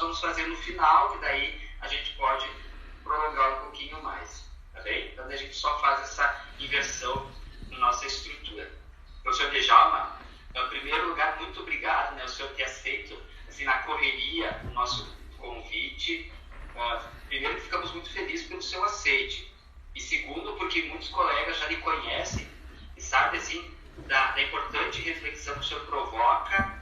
vamos fazer no final, que daí a gente pode prolongar um pouquinho mais, tá bem? Então a gente só faz essa inversão na nossa estrutura. Professor Djalma, em primeiro lugar, muito obrigado, né, o senhor ter aceito, assim, na correria, o nosso convite. Primeiro, ficamos muito felizes pelo seu aceite. E segundo, porque muitos colegas já lhe conhecem e sabem, assim, da importante reflexão que o senhor provoca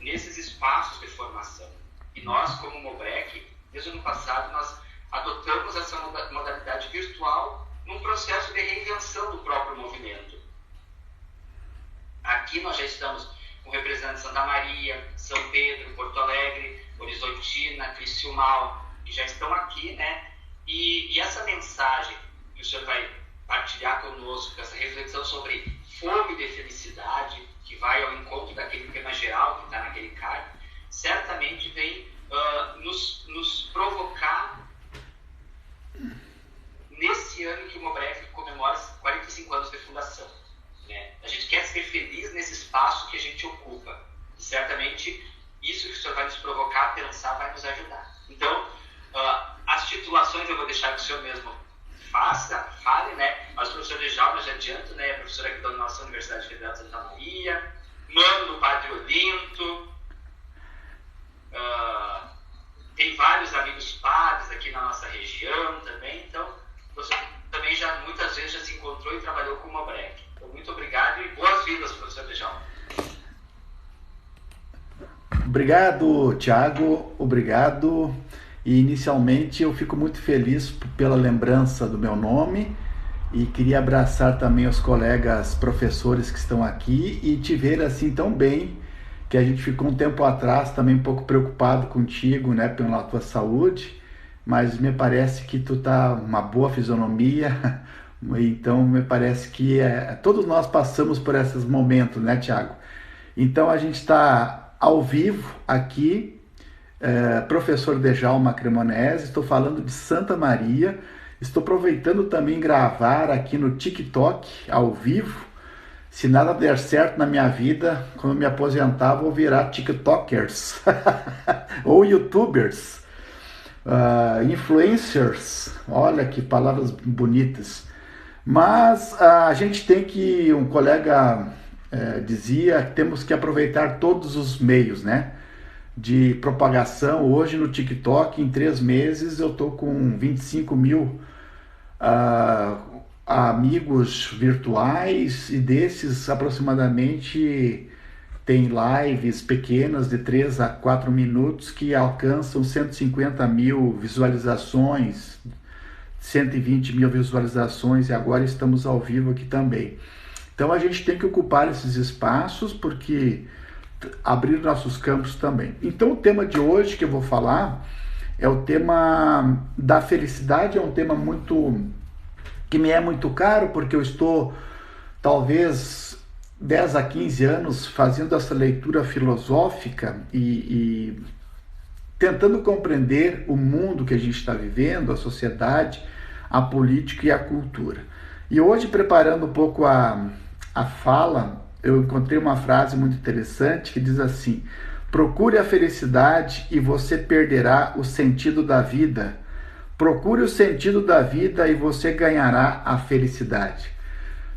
nesses espaços de formação. E nós, como Mobrec, desde o ano passado, nós adotamos essa modalidade virtual num processo de reinvenção do próprio movimento. Aqui nós já estamos com representantes de Santa Maria, São Pedro, Porto Alegre, Horizontina, Criciúmal, que já estão aqui, né? E essa mensagem que o senhor vai partilhar conosco, essa reflexão sobre fome de felicidade, que vai ao encontro daquele tema geral que está naquele card, certamente vem nos provocar nesse ano que o Mobrec comemora 45 anos de fundação. Né? A gente quer ser feliz nesse espaço que a gente ocupa. E certamente isso que o senhor vai nos provocar a pensar vai nos ajudar. Então, as titulações eu vou deixar que o senhor mesmo fale, né? Mas o professor Djalma, já adianto, né? Professor aqui da nossa Universidade Federal de Santa Maria, mano do Padre Olinto, tem vários amigos padres aqui na nossa região também, então o professor também já muitas vezes já se encontrou e trabalhou com o Mobrec. Então, muito obrigado e boas-vindas, professor Djalma. Obrigado, Thiago, obrigado. E inicialmente eu fico muito feliz pela lembrança do meu nome e queria abraçar também os colegas professores que estão aqui e te ver assim tão bem, que a gente ficou um tempo atrás também um pouco preocupado contigo, né, pela tua saúde, mas me parece que tu tá uma boa fisionomia, então me parece que todos nós passamos por esses momentos, né, Thiago? Então a gente está ao vivo aqui, professor Djalma Cremonese, estou falando de Santa Maria, estou aproveitando também gravar aqui no TikTok, ao vivo. Se nada der certo na minha vida, quando eu me aposentar, vou virar TikTokers, ou YouTubers, influencers, olha que palavras bonitas. Mas a gente tem que, um colega dizia, que temos que aproveitar todos os meios, né? De propagação. Hoje no TikTok, em 3 meses, eu estou com 25 mil amigos virtuais, e desses aproximadamente tem lives pequenas de 3 a 4 minutos que alcançam 150 mil visualizações, 120 mil visualizações, e agora estamos ao vivo aqui também. Então a gente tem que ocupar esses espaços, porque abrir nossos campos também. Então o tema de hoje que eu vou falar é o tema da felicidade. É um tema que me é muito caro, porque eu estou talvez 10 a 15 anos fazendo essa leitura filosófica e tentando compreender o mundo que a gente está vivendo, a sociedade, a política e a cultura. E hoje, preparando um pouco a fala, eu encontrei uma frase muito interessante que diz assim: procure a felicidade e você perderá o sentido da vida. Procure o sentido da vida e você ganhará a felicidade.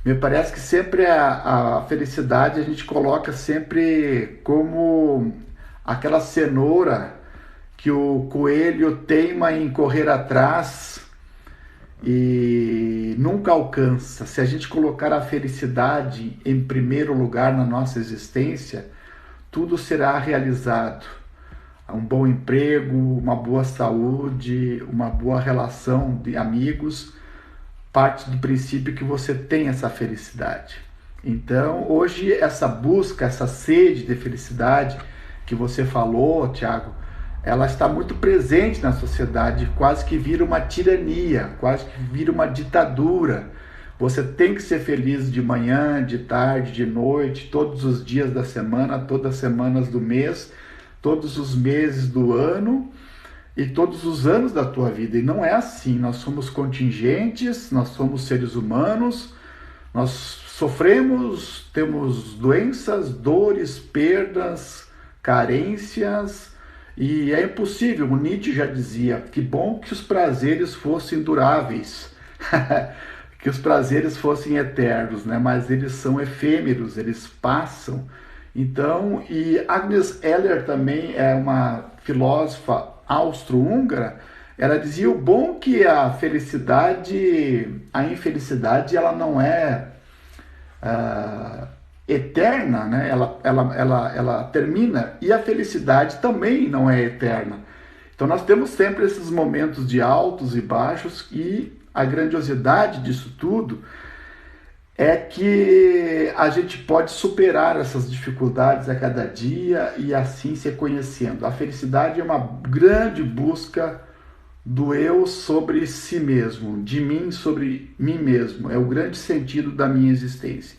Me parece que sempre a felicidade a gente coloca sempre como aquela cenoura que o coelho teima em correr atrás e nunca alcança. Se a gente colocar a felicidade em primeiro lugar na nossa existência, tudo será realizado. Um bom emprego, uma boa saúde, uma boa relação de amigos, parte do princípio que você tem essa felicidade. Então, hoje, essa busca, essa sede de felicidade que você falou, Thiago, ela está muito presente na sociedade, quase que vira uma tirania, quase que vira uma ditadura. Você tem que ser feliz de manhã, de tarde, de noite, todos os dias da semana, todas as semanas do mês, todos os meses do ano e todos os anos da tua vida. E não é assim. Nós somos contingentes, nós somos seres humanos, nós sofremos, temos doenças, dores, perdas, carências, E é impossível, o Nietzsche já dizia, que bom que os prazeres fossem duráveis, que os prazeres fossem eternos, né? Mas eles são efêmeros, eles passam. Então, e Agnes Heller também é uma filósofa austro-húngara, ela dizia o bom que a felicidade, a infelicidade, ela não é eterna, né? Ela termina, e a felicidade também não é eterna. Então nós temos sempre esses momentos de altos e baixos, e a grandiosidade disso tudo é que a gente pode superar essas dificuldades a cada dia e assim se conhecendo. A felicidade é uma grande busca do eu sobre si mesmo, de mim sobre mim mesmo. É o grande sentido da minha existência.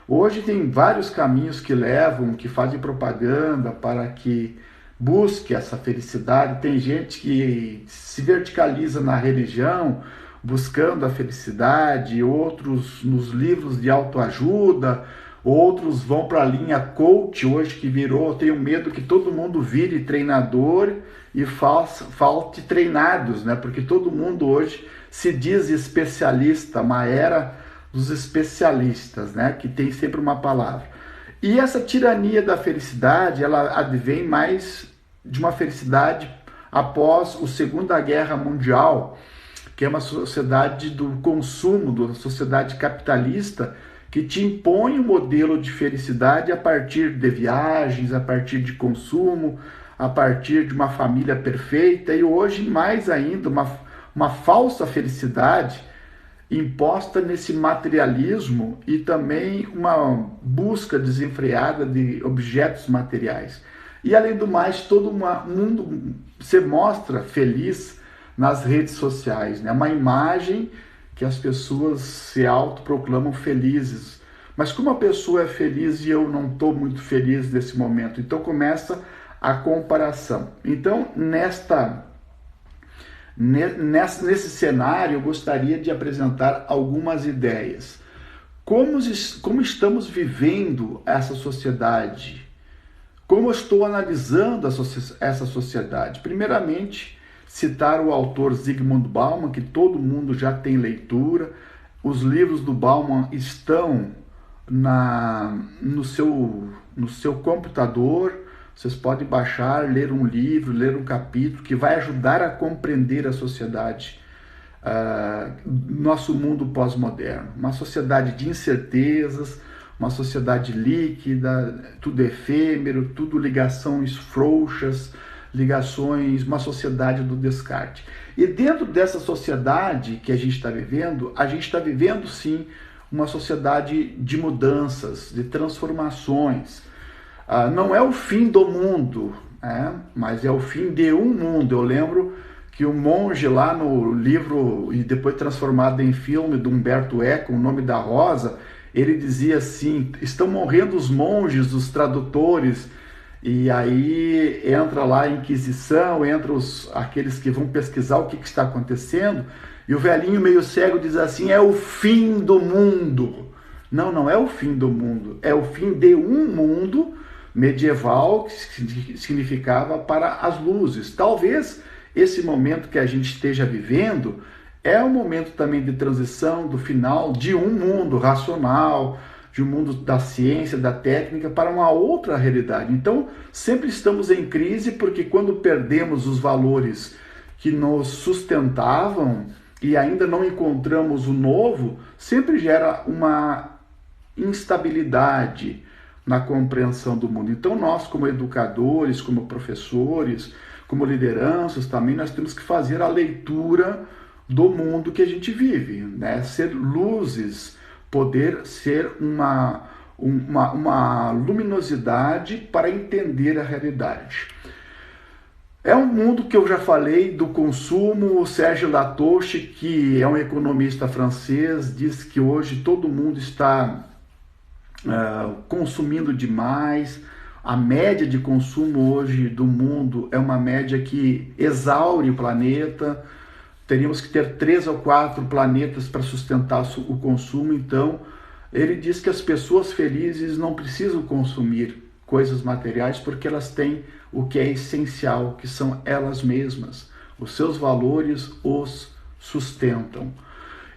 Hoje tem vários caminhos que levam, que fazem propaganda para que busque essa felicidade. Tem gente que se verticaliza na religião, buscando a felicidade, outros nos livros de autoajuda, outros vão para a linha coach hoje, que virou, eu tenho medo que todo mundo vire treinador e falte treinados, né? Porque todo mundo hoje se diz especialista, uma era dos especialistas, né? Que tem sempre uma palavra. E essa tirania da felicidade, ela advém mais de uma felicidade após a Segunda Guerra Mundial, que é uma sociedade do consumo, uma sociedade capitalista, que te impõe um modelo de felicidade a partir de viagens, a partir de consumo, a partir de uma família perfeita, e hoje mais ainda uma falsa felicidade imposta nesse materialismo e também uma busca desenfreada de objetos materiais. E além do mais, todo mundo se mostra feliz nas redes sociais, né? Uma imagem que as pessoas se autoproclamam felizes. Mas como a pessoa é feliz e eu não estou muito feliz nesse momento? Então começa a comparação. Então, nesse cenário, eu gostaria de apresentar algumas ideias. Como estamos vivendo essa sociedade? Como eu estou analisando essa sociedade? Primeiramente, citar o autor Zygmunt Bauman, que todo mundo já tem leitura. Os livros do Bauman estão no seu computador. Vocês podem baixar, ler um livro, ler um capítulo que vai ajudar a compreender a sociedade, nosso mundo pós-moderno. Uma sociedade de incertezas, uma sociedade líquida, tudo efêmero, tudo ligações frouxas, uma sociedade do descarte. E dentro dessa sociedade que a gente está vivendo sim uma sociedade de mudanças, de transformações. Não é o fim do mundo, mas é o fim de um mundo. Eu lembro que o monge lá no livro, e depois transformado em filme, do Humberto Eco, O Nome da Rosa, ele dizia assim, estão morrendo os monges, os tradutores, e aí entra lá a Inquisição, entra aqueles que vão pesquisar o que está acontecendo, e o velhinho meio cego diz assim, é o fim do mundo. Não é o fim do mundo, é o fim de um mundo medieval, que significava para as luzes. Talvez esse momento que a gente esteja vivendo é um momento também de transição, do final de um mundo racional, de um mundo da ciência, da técnica, para uma outra realidade. Então, sempre estamos em crise, porque quando perdemos os valores que nos sustentavam e ainda não encontramos o novo, sempre gera uma instabilidade na compreensão do mundo. Então nós, como educadores, como professores, como lideranças, também nós temos que fazer a leitura do mundo que a gente vive, né? Ser luzes, poder ser uma luminosidade para entender a realidade. É um mundo que eu já falei do consumo. O Serge Latouche, que é um economista francês, diz que hoje todo mundo está consumindo demais. A média de consumo hoje do mundo é uma média que exaure o planeta. Teríamos que ter 3 ou 4 planetas para sustentar o consumo. Então, ele diz que as pessoas felizes não precisam consumir. coisas materiais, porque elas têm o que é essencial, que são elas mesmas. Os seus valores os sustentam.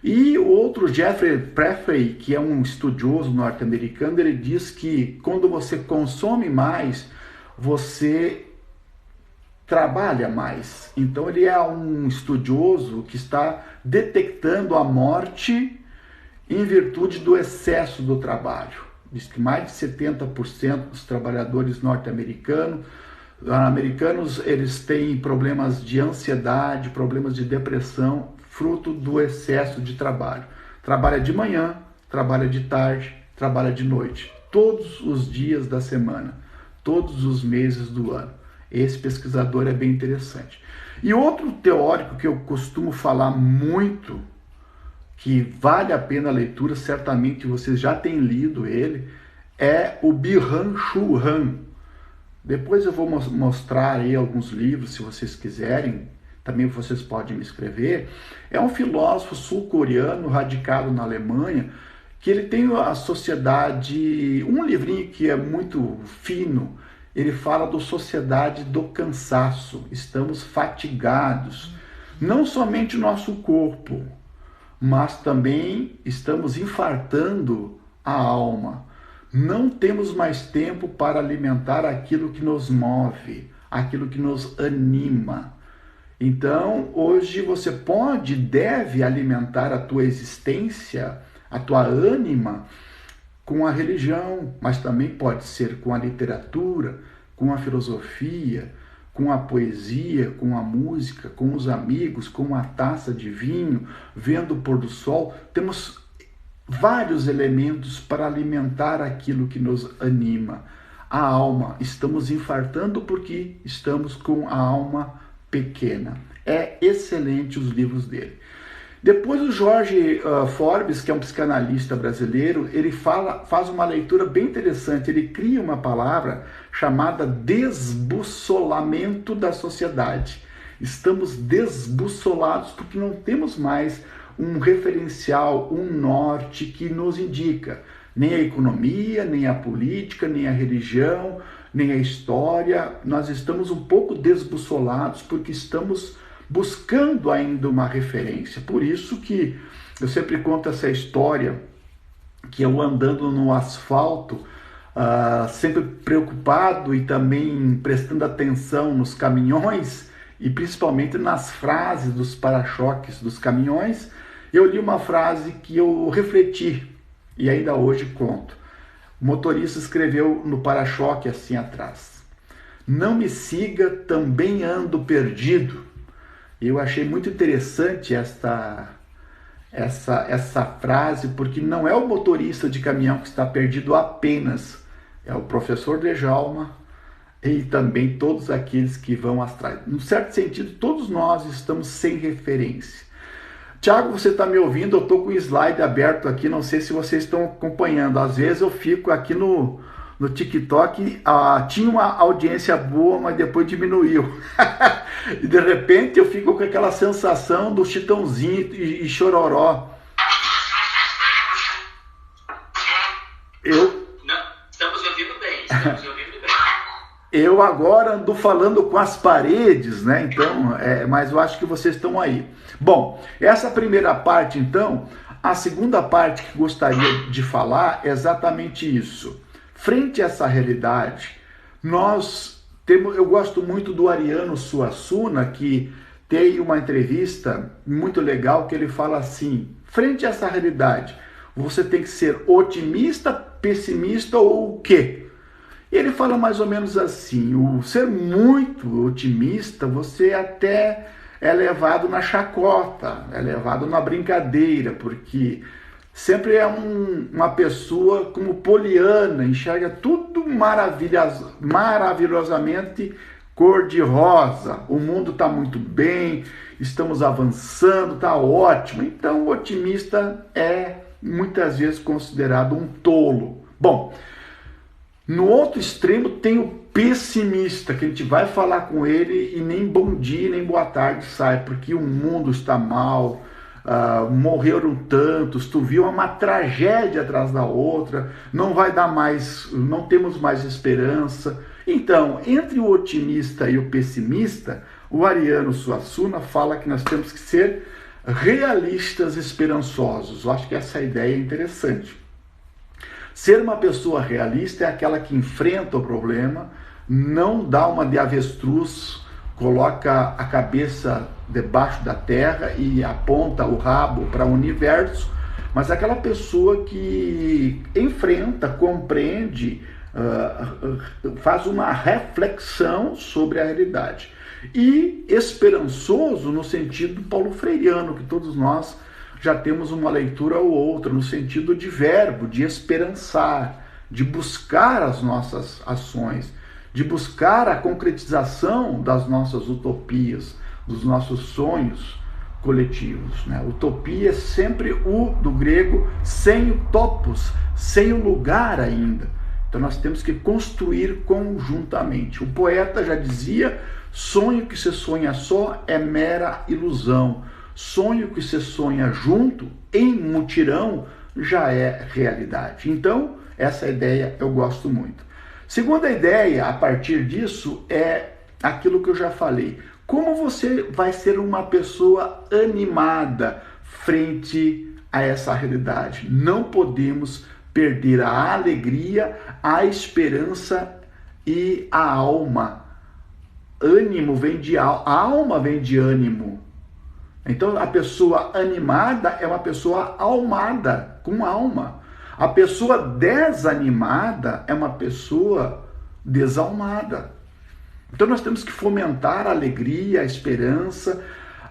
E o outro, Jeffrey Prefray, que é um estudioso norte-americano, ele diz que quando você consome mais, você trabalha mais. Então ele é um estudioso que está detectando a morte em virtude do excesso do trabalho. Diz que mais de 70% dos trabalhadores norte-americanos, eles têm problemas de ansiedade, problemas de depressão, fruto do excesso de trabalho. Trabalha de manhã, trabalha de tarde, trabalha de noite, todos os dias da semana, todos os meses do ano. Esse pesquisador é bem interessante. E outro teórico que eu costumo falar muito, que vale a pena a leitura, certamente vocês já têm lido ele, é o Byung-Chul Han. Depois eu vou mostrar aí alguns livros, se vocês quiserem, também vocês podem me escrever. É um filósofo sul-coreano radicado na Alemanha, que ele tem a sociedade, um livrinho que é muito fino, ele fala da sociedade do cansaço. Estamos fatigados, não somente o nosso corpo, mas também estamos infartando a alma. Não temos mais tempo para alimentar aquilo que nos move, aquilo que nos anima. Então, hoje você pode e deve alimentar a tua existência, a tua ânima, com a religião, mas também pode ser com a literatura, com a filosofia, com a poesia, com a música, com os amigos, com uma taça de vinho, vendo o pôr do sol. Temos vários elementos para alimentar aquilo que nos anima. A alma, estamos infartando porque estamos com a alma pequena. É excelente os livros dele. Depois o Jorge Forbes, que é um psicanalista brasileiro, ele faz uma leitura bem interessante. Ele cria uma palavra chamada desbussolamento da sociedade. Estamos desbussolados porque não temos mais um referencial, um norte que nos indica. Nem a economia, nem a política, nem a religião, nem a história. Nós estamos um pouco desbussolados porque estamos buscando ainda uma referência. Por isso que eu sempre conto essa história, que eu andando no asfalto, sempre preocupado e também prestando atenção nos caminhões e principalmente nas frases dos para-choques dos caminhões, eu li uma frase que eu refleti e ainda hoje conto. O motorista escreveu no para-choque assim atrás: "Não me siga, também ando perdido." Eu achei muito interessante essa frase, porque não é o motorista de caminhão que está perdido apenas, é o professor Djalma e também todos aqueles que vão atrás. Num certo sentido, todos nós estamos sem referência. Tiago, você está me ouvindo? Eu estou com o slide aberto aqui, não sei se vocês estão acompanhando. Às vezes eu fico aqui no TikTok, tinha uma audiência boa, mas depois diminuiu. E de repente eu fico com aquela sensação do Chitãozinho e Chororó. Estamos ouvindo bem, estamos ouvindo bem. Eu agora ando falando com as paredes, né? Então, mas eu acho que vocês estão aí. Bom, essa primeira parte, então, a segunda parte que gostaria de falar é exatamente isso. Frente a essa realidade, eu gosto muito do Ariano Suassuna, que tem uma entrevista muito legal que ele fala assim: frente a essa realidade, você tem que ser otimista, pessimista ou o quê? Ele fala mais ou menos assim: o ser muito otimista, você até é levado na chacota, é levado na brincadeira, porque sempre é uma pessoa como poliana, enxerga tudo maravilhosamente cor-de-rosa. O mundo está muito bem, estamos avançando, está ótimo. Então o otimista é muitas vezes considerado um tolo. Bom, no outro extremo tem o pessimista, que a gente vai falar com ele e nem bom dia, nem boa tarde sai, porque o mundo está mal, morreram tantos, tu viu uma tragédia atrás da outra, não vai dar mais, não temos mais esperança. Então, entre o otimista e o pessimista, o Ariano Suassuna fala que nós temos que ser realistas esperançosos. Eu acho que essa ideia é interessante. Ser uma pessoa realista é aquela que enfrenta o problema, não dá uma de avestruz, coloca a cabeça debaixo da terra e aponta o rabo para o universo, mas aquela pessoa que enfrenta, compreende, faz uma reflexão sobre a realidade. E esperançoso no sentido paulo freireano, que todos nós já temos uma leitura ou outra, no sentido de verbo, de esperançar, de buscar as nossas ações, de buscar a concretização das nossas utopias, dos nossos sonhos coletivos, né? Utopia é sempre o do grego, sem o topos, sem o lugar ainda. Então nós temos que construir conjuntamente. O poeta já dizia: sonho que se sonha só é mera ilusão. Sonho que se sonha junto, em mutirão, já é realidade. Então, essa ideia eu gosto muito. Segunda ideia, a partir disso, é aquilo que eu já falei. Como você vai ser uma pessoa animada frente a essa realidade? Não podemos perder a alegria, a esperança e a alma. Ânimo vem de alma, a alma vem de ânimo. Então, a pessoa animada é uma pessoa almada, com alma. A pessoa desanimada é uma pessoa desalmada. Então, nós temos que fomentar a alegria, a esperança,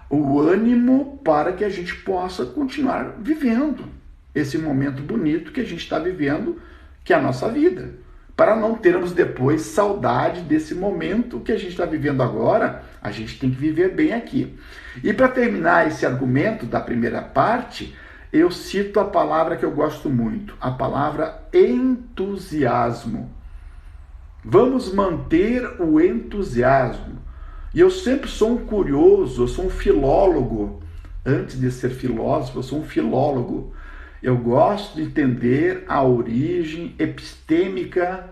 o ânimo para que a gente possa continuar vivendo esse momento bonito que a gente está vivendo, que é a nossa vida. Para não termos depois saudade desse momento que a gente está vivendo agora, a gente tem que viver bem aqui. E para terminar esse argumento da primeira parte, eu cito a palavra que eu gosto muito, a palavra entusiasmo. Vamos manter o entusiasmo. E eu sempre sou um curioso, eu sou um filólogo. Antes de ser filósofo, eu sou um filólogo. Eu gosto de entender a origem epistêmica,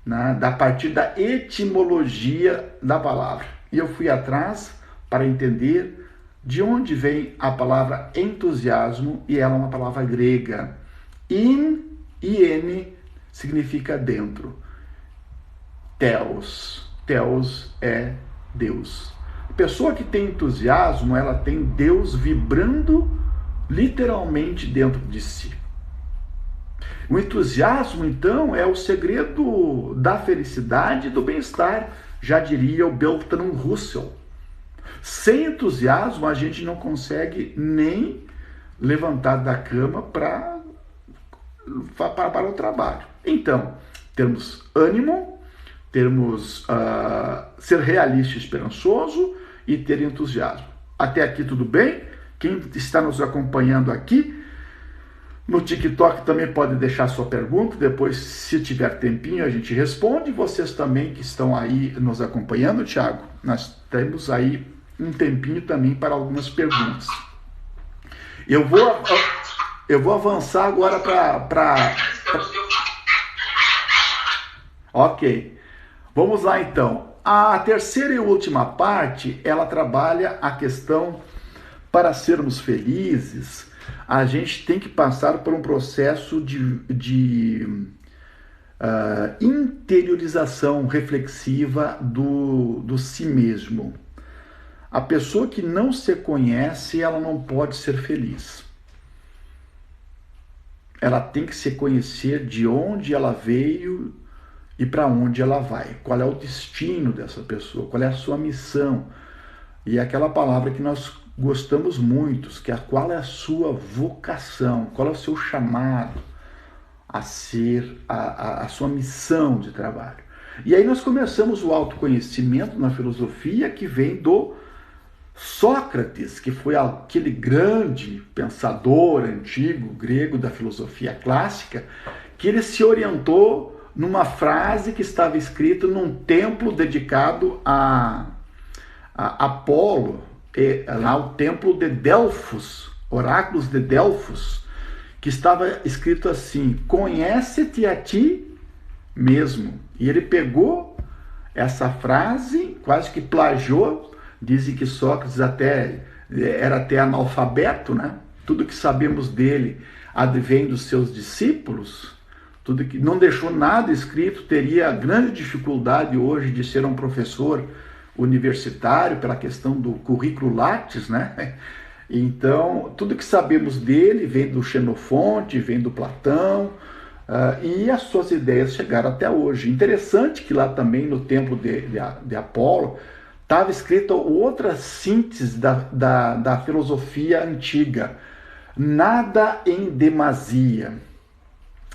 né, a partir da etimologia da palavra. E eu fui atrás para entender de onde vem a palavra entusiasmo, e ela é uma palavra grega. In significa dentro. Theos é Deus. A pessoa que tem entusiasmo, ela tem Deus vibrando literalmente dentro de si. O entusiasmo, então, é o segredo da felicidade e do bem-estar, já diria o Bertrand Russell. Sem entusiasmo, a gente não consegue nem levantar da cama para o trabalho. Então, temos ânimo, temos ser realista e esperançoso e ter entusiasmo. Até aqui tudo bem? Quem está nos acompanhando aqui no TikTok também pode deixar sua pergunta, depois, se tiver tempinho, a gente responde. Vocês também que estão aí nos acompanhando, Thiago, nós temos aí um tempinho também para algumas perguntas. Eu vou avançar agora para... Ok. Vamos lá, então. A terceira e última parte, ela trabalha a questão, para sermos felizes, a gente tem que passar por um processo de interiorização reflexiva do si mesmo. A pessoa que não se conhece, ela não pode ser feliz. Ela tem que se conhecer de onde ela veio e para onde ela vai. Qual é o destino dessa pessoa, qual é a sua missão. E é aquela palavra que nós gostamos muito, que é qual é a sua vocação, qual é o seu chamado a ser, a sua missão de trabalho. E aí nós começamos o autoconhecimento na filosofia, que vem do Sócrates, que foi aquele grande pensador antigo grego da filosofia clássica, que ele se orientou numa frase que estava escrita num templo dedicado a Apolo, lá o templo de Delfos, Oráculos de Delfos, que estava escrito assim: conhece-te a ti mesmo. E ele pegou essa frase, quase que plagiou. Dizem que Sócrates era até analfabeto, né? Tudo que sabemos dele advém dos seus discípulos, tudo que não deixou nada escrito. Teria grande dificuldade hoje de ser um professor universitário pela questão do currículo Lattes, né? Então, tudo que sabemos dele vem do Xenofonte, vem do Platão, e as suas ideias chegaram até hoje. Interessante que lá também no templo de Apolo estava escrita outra síntese da filosofia antiga: nada em demasia.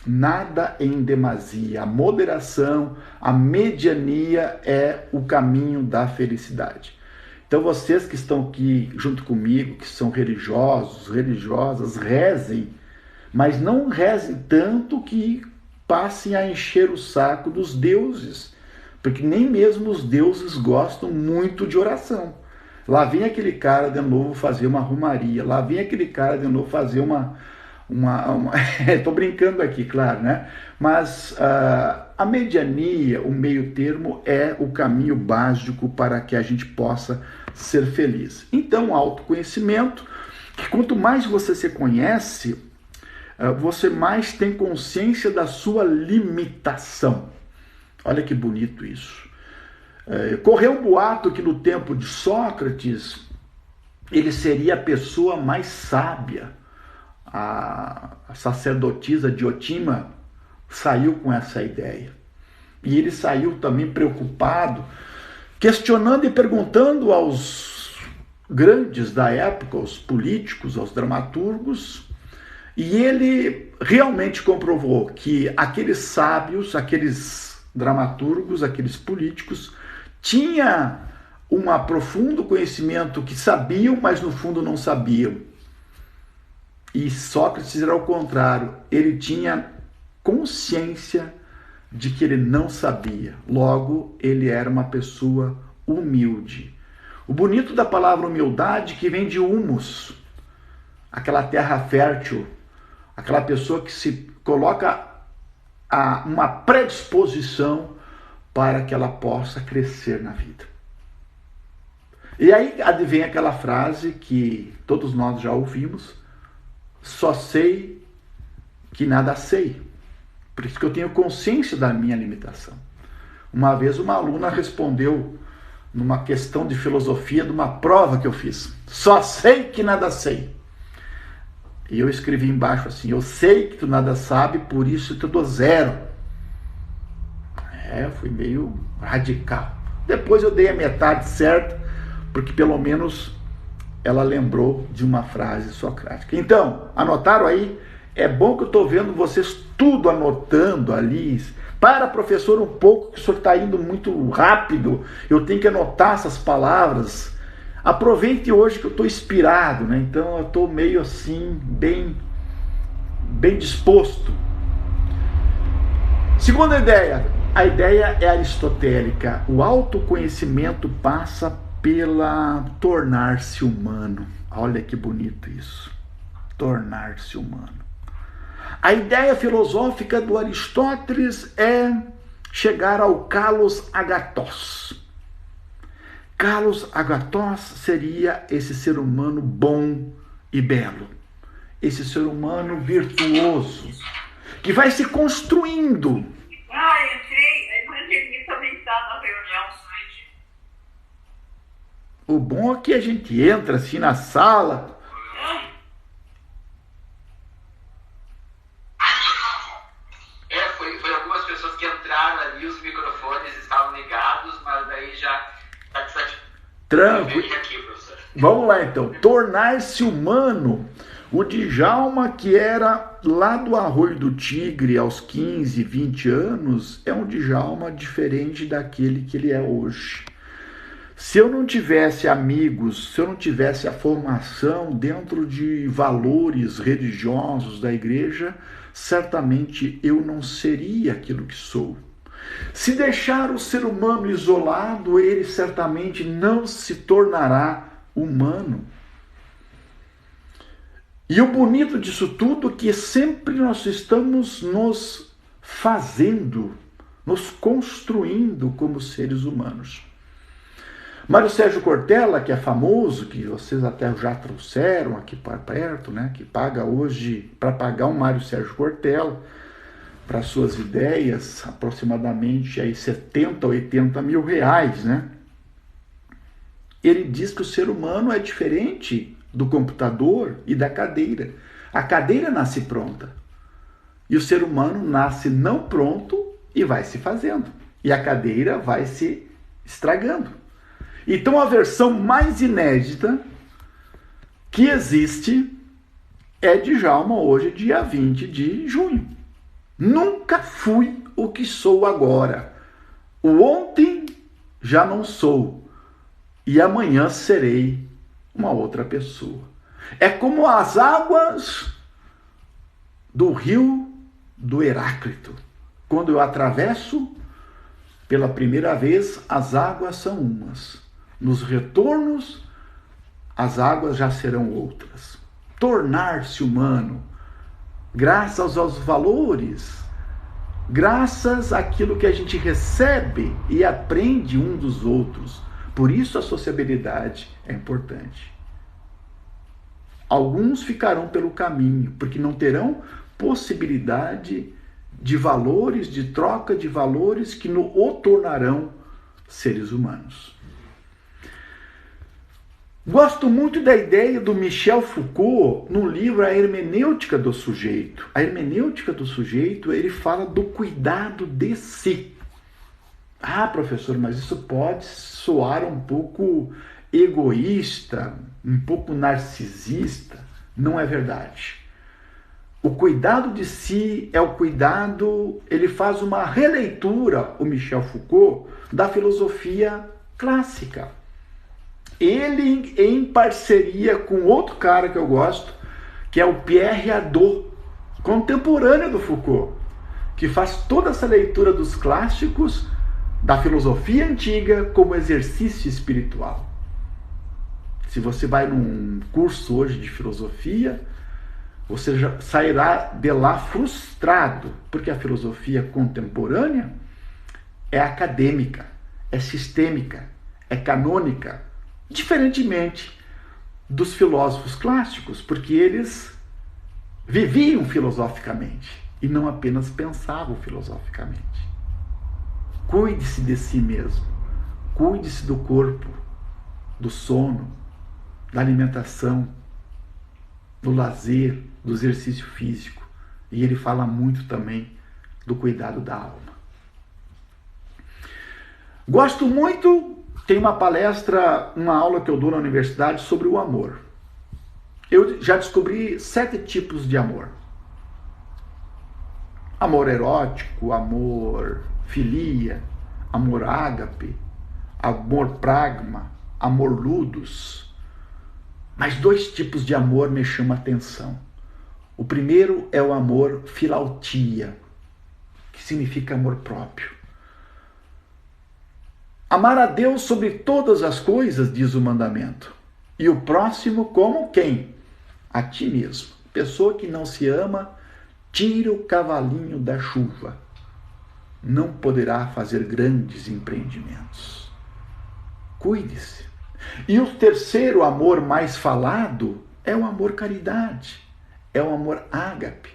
Nada em demasia. A moderação, a mediania é o caminho da felicidade. Então vocês que estão aqui junto comigo, que são religiosos, religiosas, rezem, mas não rezem tanto que passem a encher o saco dos deuses, porque nem mesmo os deuses gostam muito de oração. Lá vem aquele cara de novo fazer uma romaria, lá vem aquele cara de novo fazer estou brincando aqui, claro, né? Mas a mediania, o meio termo, é o caminho básico para que a gente possa ser feliz. Então, autoconhecimento, que quanto mais você se conhece, você mais tem consciência da sua limitação. Olha que bonito isso. Correu um boato que no tempo de Sócrates ele seria a pessoa mais sábia. A sacerdotisa Diotima saiu com essa ideia. E ele saiu também preocupado, questionando e perguntando aos grandes da época, aos políticos, aos dramaturgos, e ele realmente comprovou que aqueles sábios, aqueles dramaturgos, aqueles políticos, tinham um profundo conhecimento, que sabiam, mas no fundo não sabiam. E Sócrates era ao contrário, ele tinha consciência de que ele não sabia, logo ele era uma pessoa humilde. O bonito da palavra humildade, que vem de humus, aquela terra fértil, aquela pessoa que se coloca a uma predisposição para que ela possa crescer na vida. E aí advém aquela frase que todos nós já ouvimos: só sei que nada sei. Por isso que eu tenho consciência da minha limitação. Uma vez uma aluna respondeu numa questão de filosofia de uma prova que eu fiz: só sei que nada sei. E eu escrevi embaixo assim: eu sei que tu nada sabe, por isso tu dou 0. Fui meio radical. Depois eu dei a metade certa, porque pelo menos ela lembrou de uma frase socrática. Então, anotaram aí? É bom que eu estou vendo vocês tudo anotando ali. Para, professor, um pouco, que o senhor está indo muito rápido. Eu tenho que anotar essas palavras. Aproveite hoje que eu estou inspirado, né? Então eu estou meio assim, bem disposto. Segunda ideia. A ideia é aristotélica. O autoconhecimento passa pela tornar-se humano. Olha que bonito isso. Tornar-se humano. A ideia filosófica do Aristóteles é chegar ao kalos agathos. Kalos agathos seria esse ser humano bom e belo. Esse ser humano virtuoso, que vai se construindo. Entrei. A Evangelina também está na reunião. O bom é que a gente entra assim na sala. Foi algumas pessoas que entraram ali, os microfones estavam ligados, mas daí já está desativado. Tranquilo. Vamos lá então. Tornar-se humano. O Djalma, que era lá do Arroio do Tigre aos 15, 20 anos, é um Djalma diferente daquele que ele é hoje. Se eu não tivesse amigos, se eu não tivesse a formação dentro de valores religiosos da igreja, certamente eu não seria aquilo que sou. Se deixar o ser humano isolado, ele certamente não se tornará humano. E o bonito disso tudo é que sempre nós estamos nos fazendo, nos construindo como seres humanos. Mário Sérgio Cortella, que é famoso, que vocês até já trouxeram aqui para perto, né? Que paga hoje, para pagar um Mário Sérgio Cortella, para suas ideias, aproximadamente aí 70, 80 mil reais, né? Ele diz que o ser humano é diferente do computador e da cadeira. A cadeira nasce pronta. E o ser humano nasce não pronto e vai se fazendo. E a cadeira vai se estragando. Então a versão mais inédita que existe é de Djalma hoje, dia 20 de junho. Nunca fui o que sou agora. O ontem já não sou. E amanhã serei uma outra pessoa. É como as águas do rio do Heráclito. Quando eu atravesso pela primeira vez, as águas são umas. Nos retornos, as águas já serão outras. Tornar-se humano, graças aos valores, graças àquilo que a gente recebe e aprende um dos outros. Por isso a sociabilidade é importante. Alguns ficarão pelo caminho, porque não terão possibilidade de valores, de troca de valores que o tornarão seres humanos. Gosto muito da ideia do Michel Foucault no livro A Hermenêutica do Sujeito. A hermenêutica do sujeito, ele fala do cuidado de si. Ah, professor, mas isso pode soar um pouco egoísta, um pouco narcisista. Não é verdade. O cuidado de si é o cuidado, ele faz uma releitura, o Michel Foucault, da filosofia clássica. Ele, em parceria com outro cara que eu gosto, que é o Pierre Hadot, contemporâneo do Foucault, que faz toda essa leitura dos clássicos da filosofia antiga como exercício espiritual. Se você vai num curso hoje de filosofia, você já sairá de lá frustrado, porque a filosofia contemporânea é acadêmica, é sistêmica, é canônica, diferentemente dos filósofos clássicos, porque eles viviam filosoficamente e não apenas pensavam filosoficamente. Cuide-se de si mesmo, cuide-se do corpo, do sono, da alimentação, do lazer, do exercício físico. E ele fala muito também do cuidado da alma. Gosto muito, tem uma palestra, uma aula que eu dou na universidade sobre o amor. Eu já descobri 7 tipos de amor. Amor erótico, amor filia, amor ágape, amor pragma, amor ludus. Mas 2 tipos de amor me chamam a atenção. O primeiro é o amor filautia, que significa amor próprio. Amar a Deus sobre todas as coisas, diz o mandamento. E o próximo como quem? A ti mesmo. Pessoa que não se ama, tira o cavalinho da chuva. Não poderá fazer grandes empreendimentos. Cuide-se. E o terceiro amor mais falado é o amor caridade, é o amor ágape.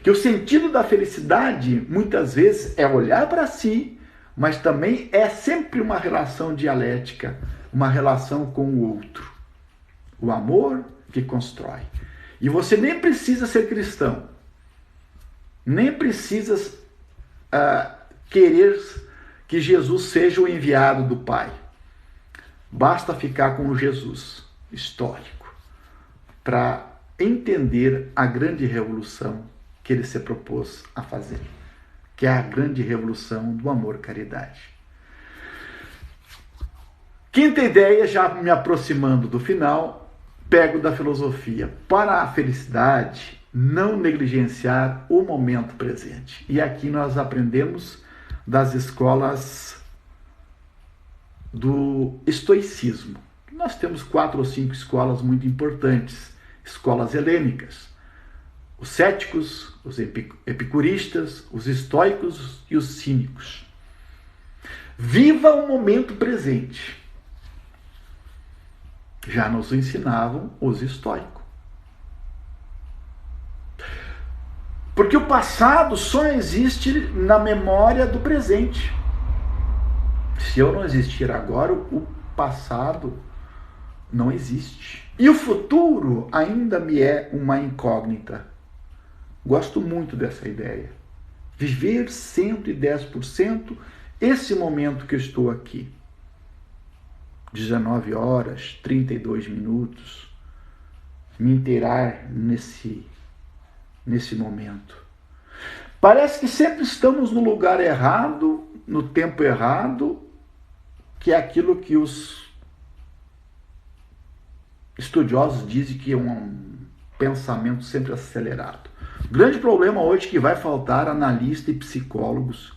Que o sentido da felicidade muitas vezes é olhar para si, mas também é sempre uma relação dialética, uma relação com o outro. O amor que constrói. E você nem precisa ser cristão, nem precisa querer que Jesus seja o enviado do Pai. Basta ficar com o Jesus histórico para entender a grande revolução que ele se propôs a fazer, que é a grande revolução do amor-caridade. Quinta ideia, já me aproximando do final, pego da filosofia. Para a felicidade, não negligenciar o momento presente. E aqui nós aprendemos das escolas do estoicismo. Nós temos 4 ou 5 escolas muito importantes. escolas helênicas. Os céticos, os epicuristas, os estoicos e os cínicos. Viva o momento presente. Já nos ensinavam os estoicos. Porque o passado só existe na memória do presente. Se eu não existir agora, o passado não existe. E o futuro ainda me é uma incógnita. Gosto muito dessa ideia. Viver 110% esse momento que eu estou aqui. 19 horas, 32 minutos. Me inteirar nesse momento. Parece que sempre estamos no lugar errado, no tempo errado, que é aquilo que os estudiosos dizem que é um pensamento sempre acelerado. O grande problema hoje é que vai faltar analistas e psicólogos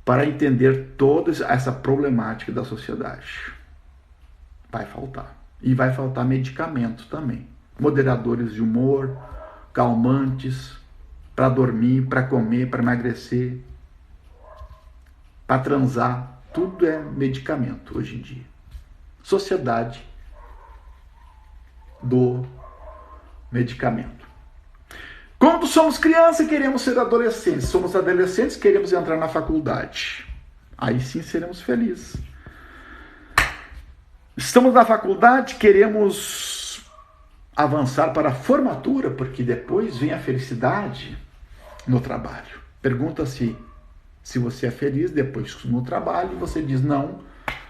para entender toda essa problemática da sociedade. Vai faltar. E vai faltar medicamento também. Moderadores de humor, calmantes, para dormir, para comer, para emagrecer, para transar. Tudo é medicamento hoje em dia. Sociedade do medicamento. Quando somos crianças, queremos ser adolescentes. Somos adolescentes, queremos entrar na faculdade. Aí sim seremos felizes. Estamos na faculdade, queremos avançar para a formatura, porque depois vem a felicidade no trabalho. Pergunta-se se você é feliz depois no trabalho, e você diz não,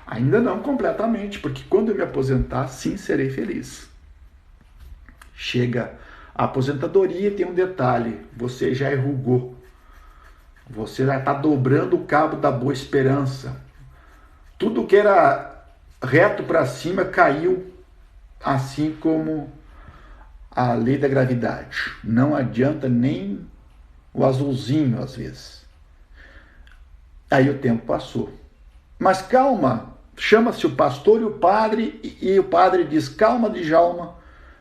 ainda não completamente, porque quando eu me aposentar, sim, serei feliz. Chega a aposentadoria e tem um detalhe, você já enrugou, você já está dobrando o cabo da boa esperança. Tudo que era reto para cima caiu, assim como a lei da gravidade. Não adianta nem o azulzinho às vezes. Aí o tempo passou. Mas calma, chama-se o pastor e o padre diz, calma, Djalma,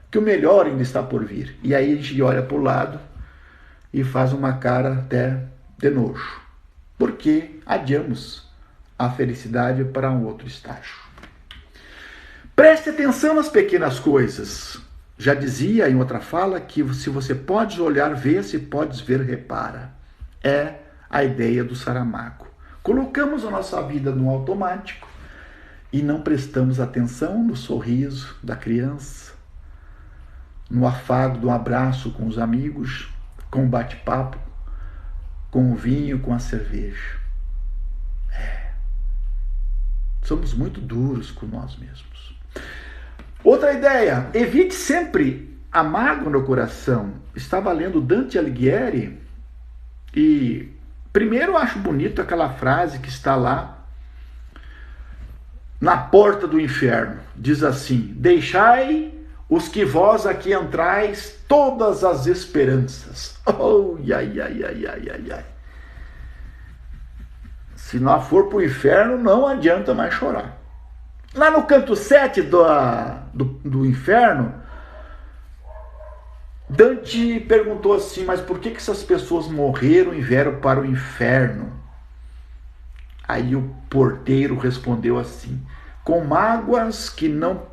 que o melhor ainda está por vir. E aí a gente olha para o lado e faz uma cara até de nojo. Porque adiamos a felicidade para um outro estágio. Preste atenção nas pequenas coisas. Já dizia em outra fala que se você pode olhar, vê, se podes ver, repara. É a ideia do Saramago. Colocamos a nossa vida no automático e não prestamos atenção no sorriso da criança, no afago do abraço com os amigos, com o bate-papo, com o vinho, com a cerveja. Somos muito duros com nós mesmos. Outra ideia, evite sempre a mágoa no coração. Estava lendo Dante Alighieri e primeiro eu acho bonito aquela frase que está lá na porta do inferno. Diz assim, deixai os que vós aqui entrais todas as esperanças. Oh, ai, ai, ai, ai, ai, ai. Se não for para o inferno, não adianta mais chorar. Lá no canto 7 do inferno, Dante perguntou assim, mas por que essas pessoas morreram e vieram para o inferno? Aí o porteiro respondeu assim, com mágoas que não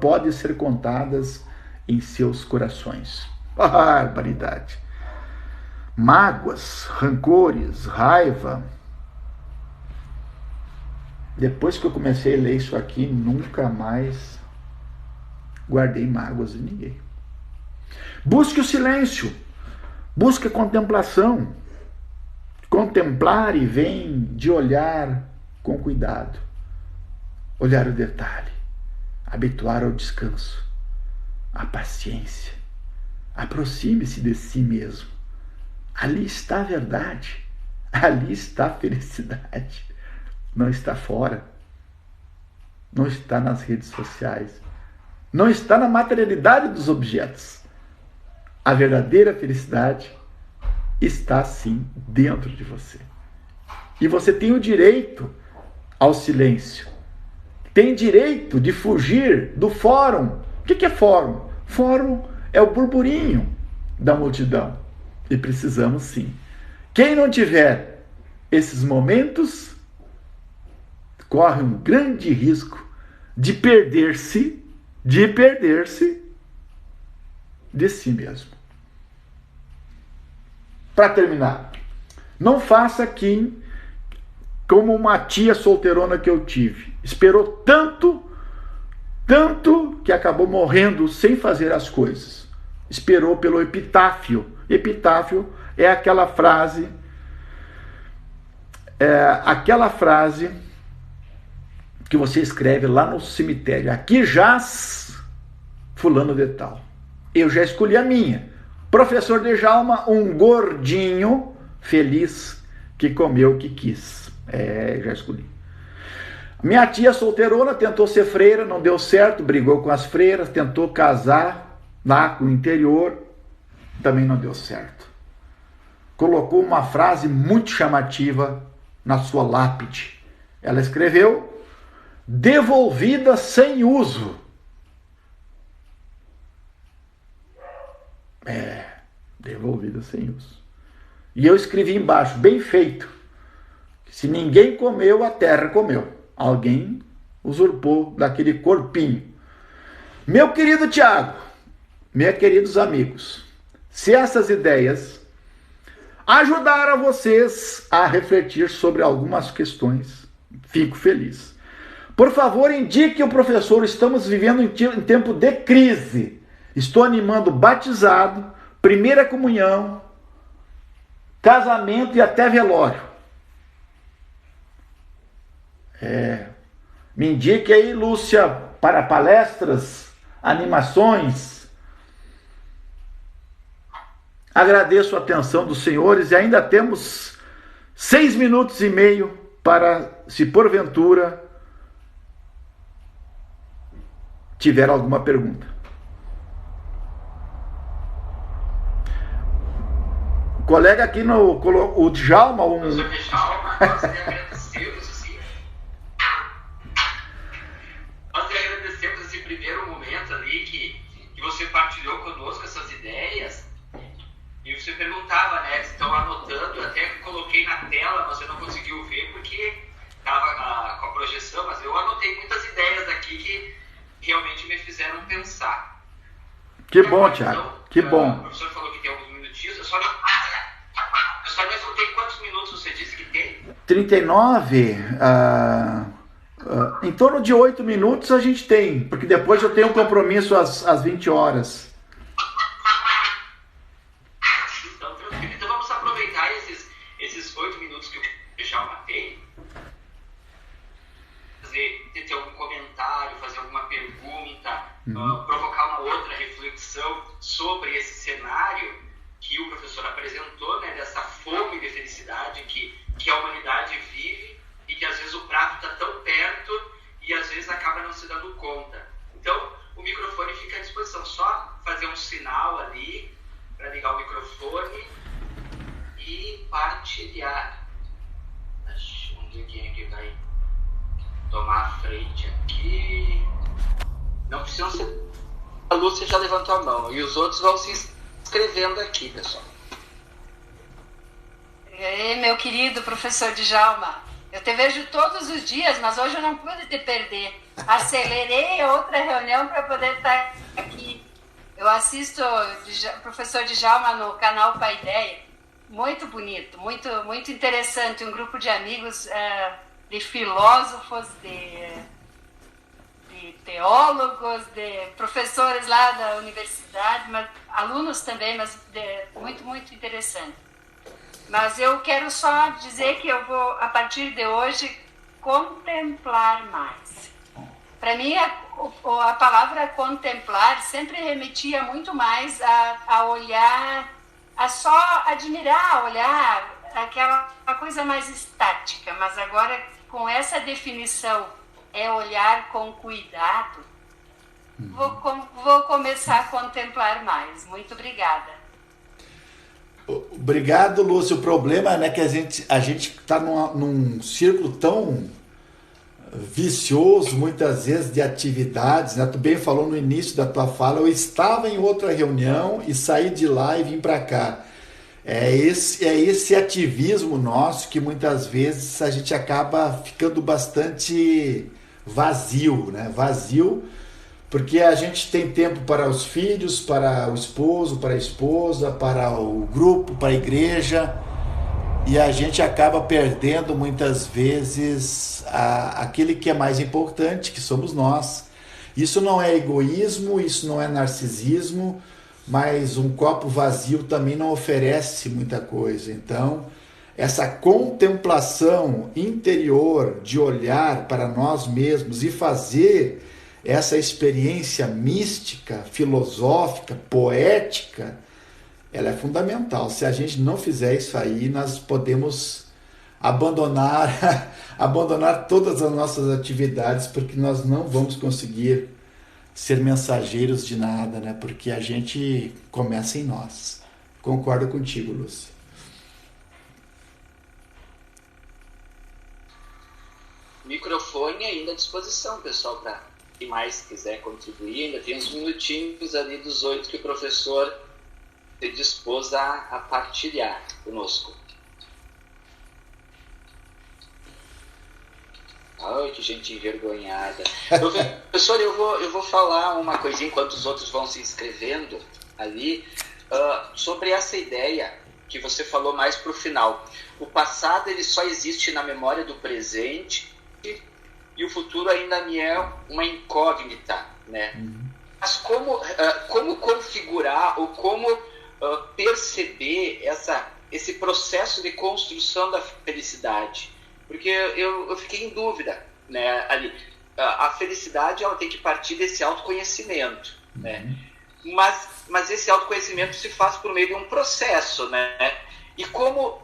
podem ser contadas em seus corações. Barbaridade. Mágoas, rancores, raiva. Depois que eu comecei a ler isso aqui, nunca mais guardei mágoas de ninguém. Busque o silêncio, busque a contemplação. Contemplar e vem de olhar com cuidado. Olhar o detalhe, habituar ao descanso, à paciência. Aproxime-se de si mesmo. Ali está a verdade, ali está a felicidade. Não está fora, não está nas redes sociais, não está na materialidade dos objetos. A verdadeira felicidade está sim dentro de você. E você tem o direito ao silêncio. Tem direito de fugir do fórum. O que é fórum? fórum é o burburinho da multidão. E precisamos sim. Quem não tiver esses momentos, corre um grande risco de perder-se de si mesmo. Para terminar, não faça aqui como uma tia solteirona que eu tive. Esperou tanto que acabou morrendo sem fazer as coisas. Esperou pelo epitáfio. Epitáfio é aquela frase que você escreve lá no cemitério. Aqui jaz fulano de tal. Eu já escolhi a minha. Professor Djalma, um gordinho feliz que comeu o que quis. Já escolhi. Minha tia solteirona tentou ser freira, não deu certo, brigou com as freiras, tentou casar lá com o interior, também não deu certo. Colocou uma frase muito chamativa na sua lápide. Ela escreveu: devolvida sem uso. Devolvida sem uso. E eu escrevi embaixo, bem feito: se ninguém comeu, a terra comeu. Alguém usurpou daquele corpinho. Meu querido Tiago, meus queridos amigos, se essas ideias ajudaram vocês a refletir sobre algumas questões, fico feliz. Por favor, indique o professor. Estamos vivendo em tempo de crise. Estou animando batizado, primeira comunhão, casamento e até velório. Me indique aí, Lúcia, para palestras, animações. Agradeço a atenção dos senhores e ainda temos 6 minutos e meio para, se porventura tiver alguma pergunta. O colega aqui o Djalma, Professor Djalma, nós agradecemos, assim. Nós agradecemos esse primeiro momento ali que você partilhou conosco essas ideias. E você perguntava, né? Estão anotando, até coloquei na tela, você não conseguiu ver porque estava com a projeção, mas eu anotei muitas ideias aqui que realmente me fizeram pensar. Que bom, Thiago. Que bom. O professor falou que tem alguns minutinhos, eu só me assuntei quantos minutos você disse que tem? 39, em torno de 8 minutos a gente tem, porque depois eu tenho um compromisso às 20 horas. Então vamos aproveitar esses 8 minutos que eu já matei, ter algum comentário, fazer alguma pergunta, provocar uma outra reflexão sobre esse cenário que o professor apresentou, né, dessa fome de felicidade que a humanidade vive e que às vezes o prato está tão perto e às vezes acaba não se dando conta. Então, o microfone fica à disposição, só fazer um sinal ali para ligar o microfone e partilhar. Vamos ver quem é que vai tomar a frente aqui. Não precisam ser... A Lúcia já levantou a mão e os outros vão se inscrevendo aqui, pessoal. Meu querido professor Djalma, eu te vejo todos os dias, mas hoje eu não pude te perder. Acelerei outra reunião para poder estar aqui. Eu assisto o professor Djalma no canal Paideia. Muito bonito, muito, muito interessante. Um grupo de amigos, de filósofos, de teólogos, de professores lá da universidade, mas, alunos também, mas muito, muito interessante. Mas eu quero só dizer que eu vou, a partir de hoje, contemplar mais. Para mim, a palavra contemplar sempre remetia muito mais a olhar, a só admirar, olhar, aquela coisa mais estática. Mas agora, com essa definição, é olhar com cuidado, vou começar a contemplar mais. Muito obrigada. Obrigado, Lúcio. O problema é, né, que a gente está num círculo tão vicioso muitas vezes de atividades, né? Tu bem falou no início da tua fala, eu estava em outra reunião e saí de lá e vim para cá. É esse ativismo nosso que muitas vezes a gente acaba ficando bastante vazio, né? Vazio, porque a gente tem tempo para os filhos, para o esposo, para a esposa, para o grupo, para a igreja, e a gente acaba perdendo muitas vezes aquele que é mais importante, que somos nós. Isso não é egoísmo, isso não é narcisismo, mas um copo vazio também não oferece muita coisa. Então, essa contemplação interior de olhar para nós mesmos e fazer essa experiência mística, filosófica, poética, ela é fundamental. Se a gente não fizer isso aí, nós podemos abandonar todas as nossas atividades, porque nós não vamos conseguir ser mensageiros de nada, né? Porque a gente começa em nós. Concordo contigo, Lúcia. Microfone ainda à disposição, pessoal, para quem mais quiser contribuir. Ainda tem uns minutinhos ali dos 8 que o professor se dispôs a partilhar conosco. Ai, que gente envergonhada. Professor, eu vou falar uma coisinha enquanto os outros vão se inscrevendo ali, sobre essa ideia que você falou mais para o final. O passado ele só existe na memória do presente e o futuro ainda me é uma incógnita, né? Mas como configurar ou como perceber esse processo de construção da felicidade? Porque eu fiquei em dúvida, né, ali. A felicidade ela tem que partir desse autoconhecimento, né? Mas esse autoconhecimento se faz por meio de um processo, né? E como,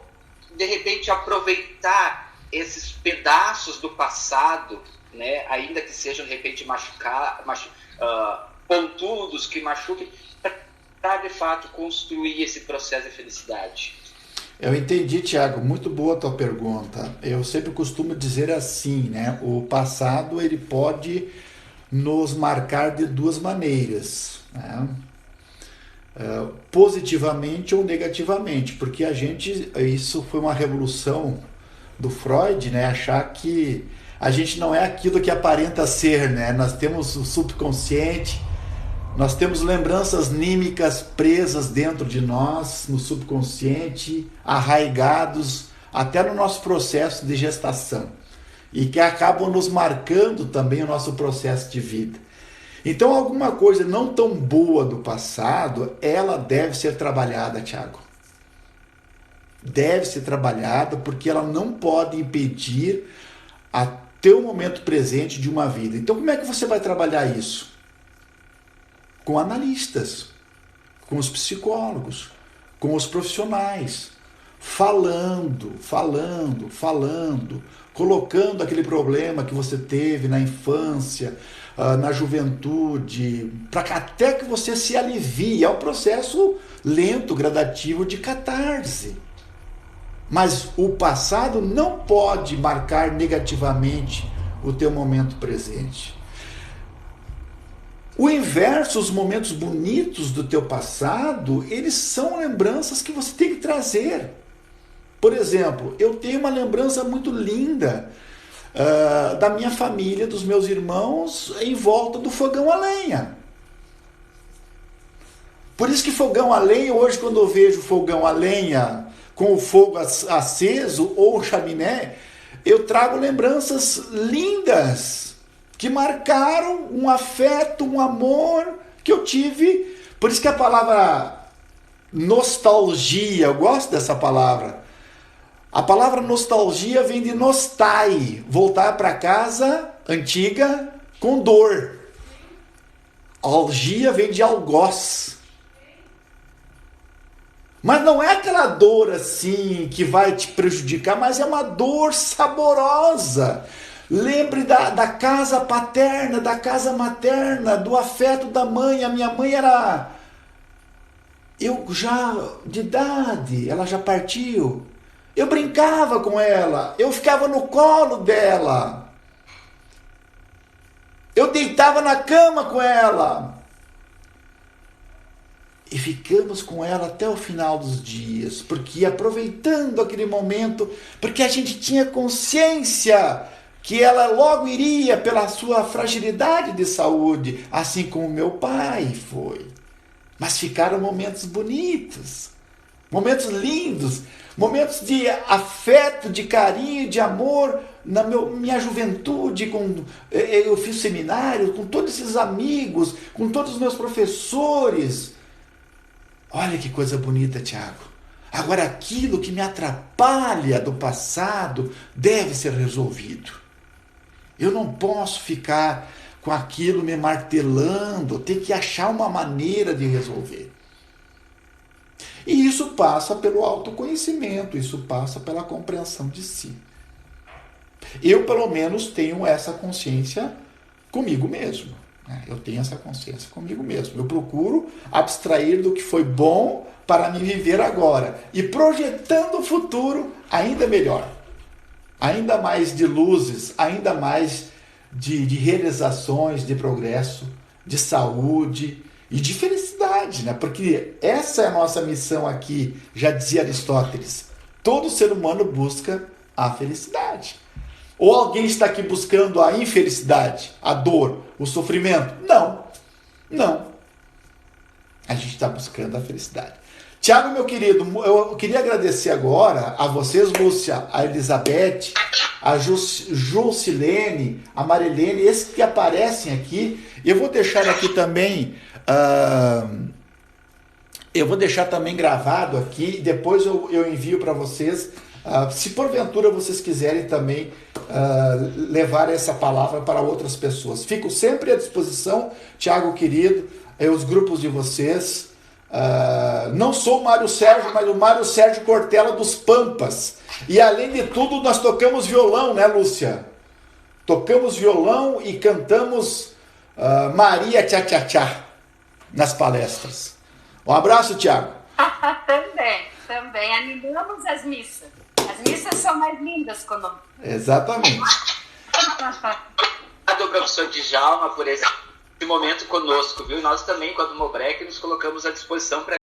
de repente, aproveitar esses pedaços do passado, né, ainda que sejam, de repente, pontudos, que machuquem, para, de fato, construir esse processo de felicidade. Eu entendi, Tiago, muito boa a tua pergunta. Eu sempre costumo dizer assim, né? O passado ele pode nos marcar de duas maneiras, né? Positivamente ou negativamente, porque isso foi uma revolução do Freud, né? Achar que a gente não é aquilo que aparenta ser, né? Nós temos o subconsciente, nós temos lembranças nímicas presas dentro de nós, no subconsciente, arraigados até no nosso processo de gestação, e que acabam nos marcando também o nosso processo de vida. Então, alguma coisa não tão boa do passado, ela deve ser trabalhada, Tiago. Deve ser trabalhada, porque ela não pode impedir até o momento presente de uma vida. Então, como é que você vai trabalhar isso? Com analistas, com os psicólogos, com os profissionais, falando, colocando aquele problema que você teve na infância, na juventude, para até que você se alivie. É um processo lento, gradativo de catarse. Mas o passado não pode marcar negativamente o teu momento presente. O inverso, os momentos bonitos do teu passado, eles são lembranças que você tem que trazer. Por exemplo, eu tenho uma lembrança muito linda da minha família, dos meus irmãos, em volta do fogão a lenha. Por isso que fogão a lenha, hoje quando eu vejo fogão a lenha com o fogo aceso ou chaminé, eu trago lembranças lindas que marcaram um afeto, um amor que eu tive. Por isso que a palavra nostalgia, eu gosto dessa palavra. A palavra nostalgia vem de nostai, voltar para casa antiga com dor. Algia vem de algoz. Mas não é aquela dor assim que vai te prejudicar, mas é uma dor saborosa. Lembre da casa paterna, da casa materna, do afeto da mãe. A minha mãe era... Eu já, de idade, ela já partiu. Eu brincava com ela, eu ficava no colo dela. Eu deitava na cama com ela. E ficamos com ela até o final dos dias, porque aproveitando aquele momento, porque a gente tinha consciência que ela logo iria pela sua fragilidade de saúde, assim como meu pai foi. Mas ficaram momentos bonitos, momentos lindos, momentos de afeto, de carinho, de amor. Na minha juventude, eu fiz seminário com todos esses amigos, com todos os meus professores. Olha que coisa bonita, Tiago. Agora, aquilo que me atrapalha do passado deve ser resolvido. Eu não posso ficar com aquilo me martelando, ter que achar uma maneira de resolver. E isso passa pelo autoconhecimento, isso passa pela compreensão de si. Eu, pelo menos, tenho essa consciência comigo mesmo. Eu tenho essa consciência comigo mesmo. Eu procuro abstrair do que foi bom para me viver agora. E projetando o futuro ainda melhor. Ainda mais de luzes, ainda mais de realizações, de progresso, de saúde e de felicidade. Né? Porque essa é a nossa missão aqui, já dizia Aristóteles. Todo ser humano busca a felicidade. Ou alguém está aqui buscando a infelicidade, a dor, o sofrimento? Não. Não. A gente está buscando a felicidade. Tiago, meu querido, eu queria agradecer agora a vocês, Lúcia, a Elizabeth, a Jusilene, a Marilene, esses que aparecem aqui. Eu vou deixar aqui também... eu vou deixar também gravado aqui, depois eu envio para vocês. Se porventura vocês quiserem também levar essa palavra para outras pessoas. Fico sempre à disposição, Tiago querido, os grupos de vocês. Não sou o Mário Sérgio, mas o Mário Sérgio Cortella dos Pampas. E além de tudo, nós tocamos violão, né, Lúcia? Tocamos violão e cantamos Maria Tchá Tchá Tchá nas palestras. Um abraço, Tiago. Também animamos as missas. As missas são mais lindas quando... Exatamente. Obrigado, professor Djalma, por esse momento conosco, viu? Nós também, quando Mobrec, nos colocamos à disposição para